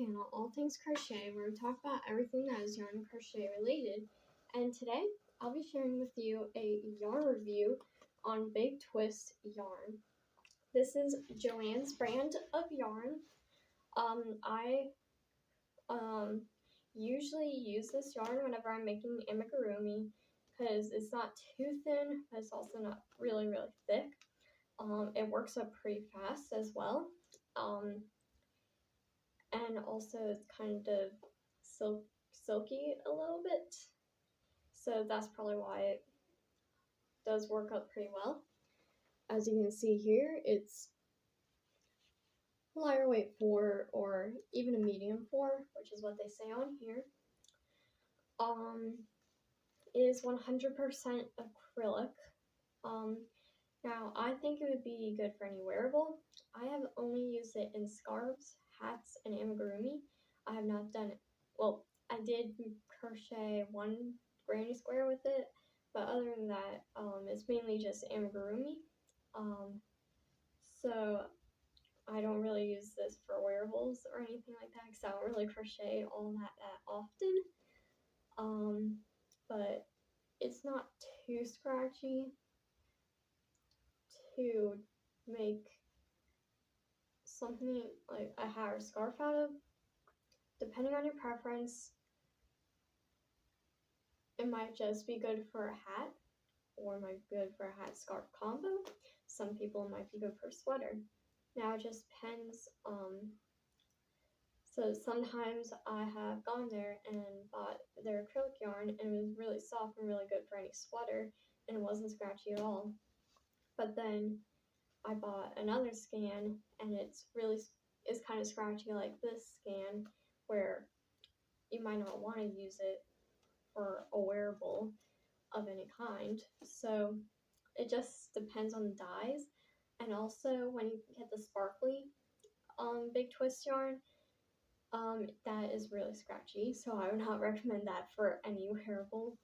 channel, All Things Crochet, where we talk about everything that is yarn and crochet related. And today, I'll be sharing with you a yarn review on Big Twist yarn. This is Joanne's brand of yarn. I usually use this yarn whenever I'm making amigurumi because it's not too thin, but it's also not really thick. It works up pretty fast as well. And also it's kind of silky a little bit, so that's probably why it does work up pretty well. As you can see here, it's lighter weight 4 or even a medium 4, which is what they say on here. It is 100% acrylic. Now I think it would be good for any wearable. I have only used it in scarves, hats, and amigurumi. I have not done it. Well, I did crochet one granny square with it, but other than that, it's mainly just amigurumi. So I don't really use this for wearables or anything like that because I don't really crochet all that often. But it's not too scratchy to make something like a hat or scarf out of. Depending on your preference, it might just be good for a hat, or it might be good for a hat scarf combo. Some people might be good for a sweater. Now it just depends. So sometimes I have gone there and bought their acrylic yarn, and it was really soft and really good for any sweater, and it wasn't scratchy at all. But then I bought another scan, and it's kind of scratchy like this scan, where you might not want to use it for a wearable of any kind. So it just depends on the dyes. And also when you get the sparkly Big Twist yarn, that is really scratchy, so I would not recommend that for any wearable.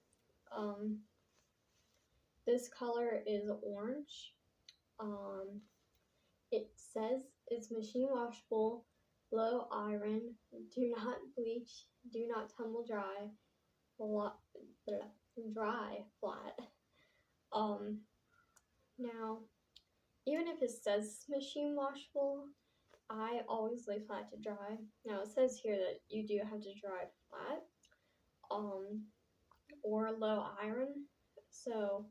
This color is orange. It says it's machine washable, low iron, do not bleach, do not tumble dry, dry flat. Now, even if it says machine washable, I always lay flat to dry. Now it says here that you do have to dry flat, or low iron. So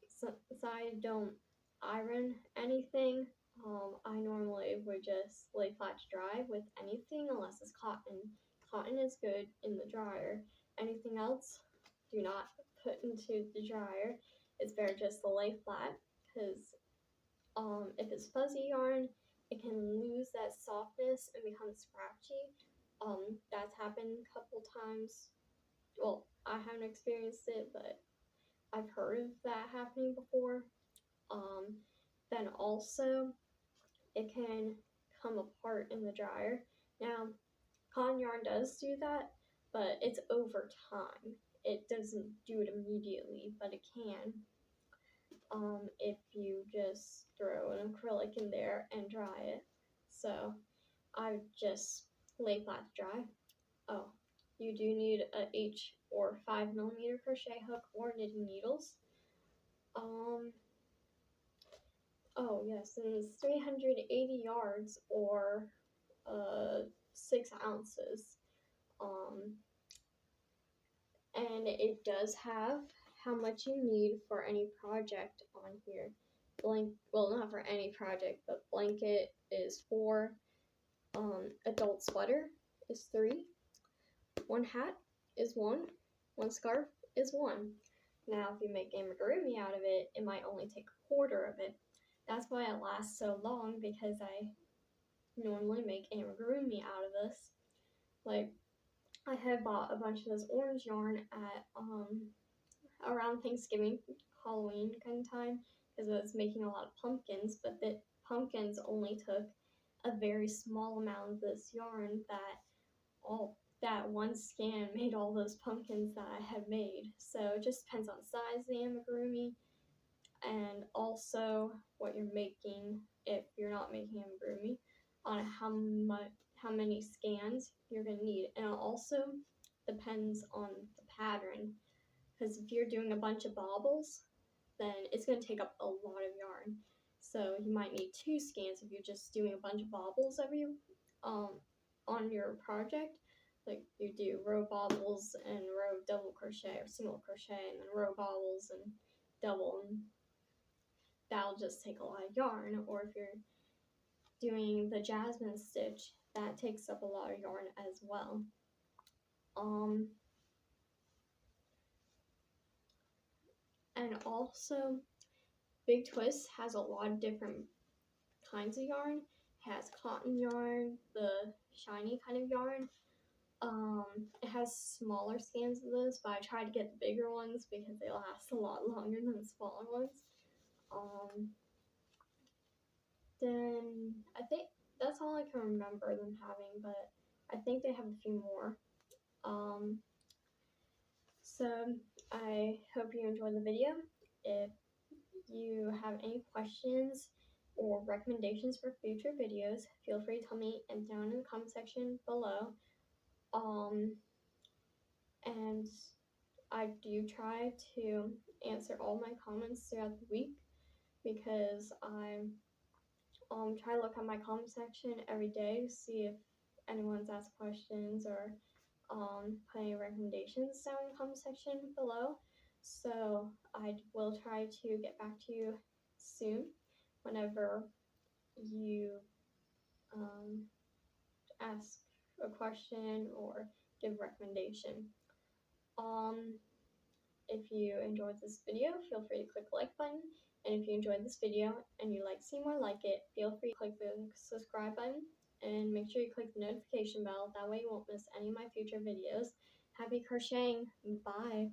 since I don't iron anything, I normally would just lay flat to dry with anything unless it's cotton. Cotton is good in the dryer. Anything else, do not put into the dryer. It's better just to lay flat because if it's fuzzy yarn, it can lose that softness and become scratchy. That's happened a couple times. Well, I haven't experienced it, but I've heard of that happening before. Then also, it can come apart in the dryer. Now, cotton yarn does do that, but it's over time. It doesn't do it immediately, but it can. If you just throw an acrylic in there and dry it. So I would just lay flat to dry. Oh, you do need a H or 5mm crochet hook or knitting needles. Oh yes, and it's 380 yards or 6 ounces. And it does have how much you need for any project on here. Well, not for any project, but blanket is 4, adult sweater is 3, 1 hat is 1, 1 scarf is 1. Now, if you make amigurumi out of it, it might only take a quarter of it. That's why it lasts so long, because I normally make amigurumi out of this. Like, I had bought a bunch of this orange yarn at around Thanksgiving, Halloween kind of time, because I was making a lot of pumpkins, but the pumpkins only took a very small amount of this yarn that one scan made all those pumpkins that I had made. So it just depends on the size of the amigurumi and also what you're making if you're not making amigurumi, on how many scans you're going to need. And it also depends on the pattern, because if you're doing a bunch of baubles, then it's going to take up a lot of yarn. So you might need 2 scans if you're just doing a bunch of baubles on your project. Like you do row baubles and row double crochet or single crochet, and then row baubles and double, and that'll just take a lot of yarn. Or if you're doing the jasmine stitch, that takes up a lot of yarn as well. And also, Big Twist has a lot of different kinds of yarn. It has cotton yarn, the shiny kind of yarn. It has smaller scans of those, but I try to get the bigger ones because they last a lot longer than the smaller ones. Then I think that's all I can remember them having, but I think they have a few more. So I hope you enjoyed the video. If you have any questions or recommendations for future videos, feel free to tell me and down in the comment section below. And I do try to answer all my comments throughout the week, because I try to look at my comment section every day to see if anyone's asked questions or put any recommendations down in the comment section below. So I will try to get back to you soon whenever you ask a question or give a recommendation. If you enjoyed this video, feel free to click the like button. And if you enjoyed this video and you'd like to see more like it, feel free to click the subscribe button and make sure you click the notification bell. That way you won't miss any of my future videos. Happy crocheting. Bye.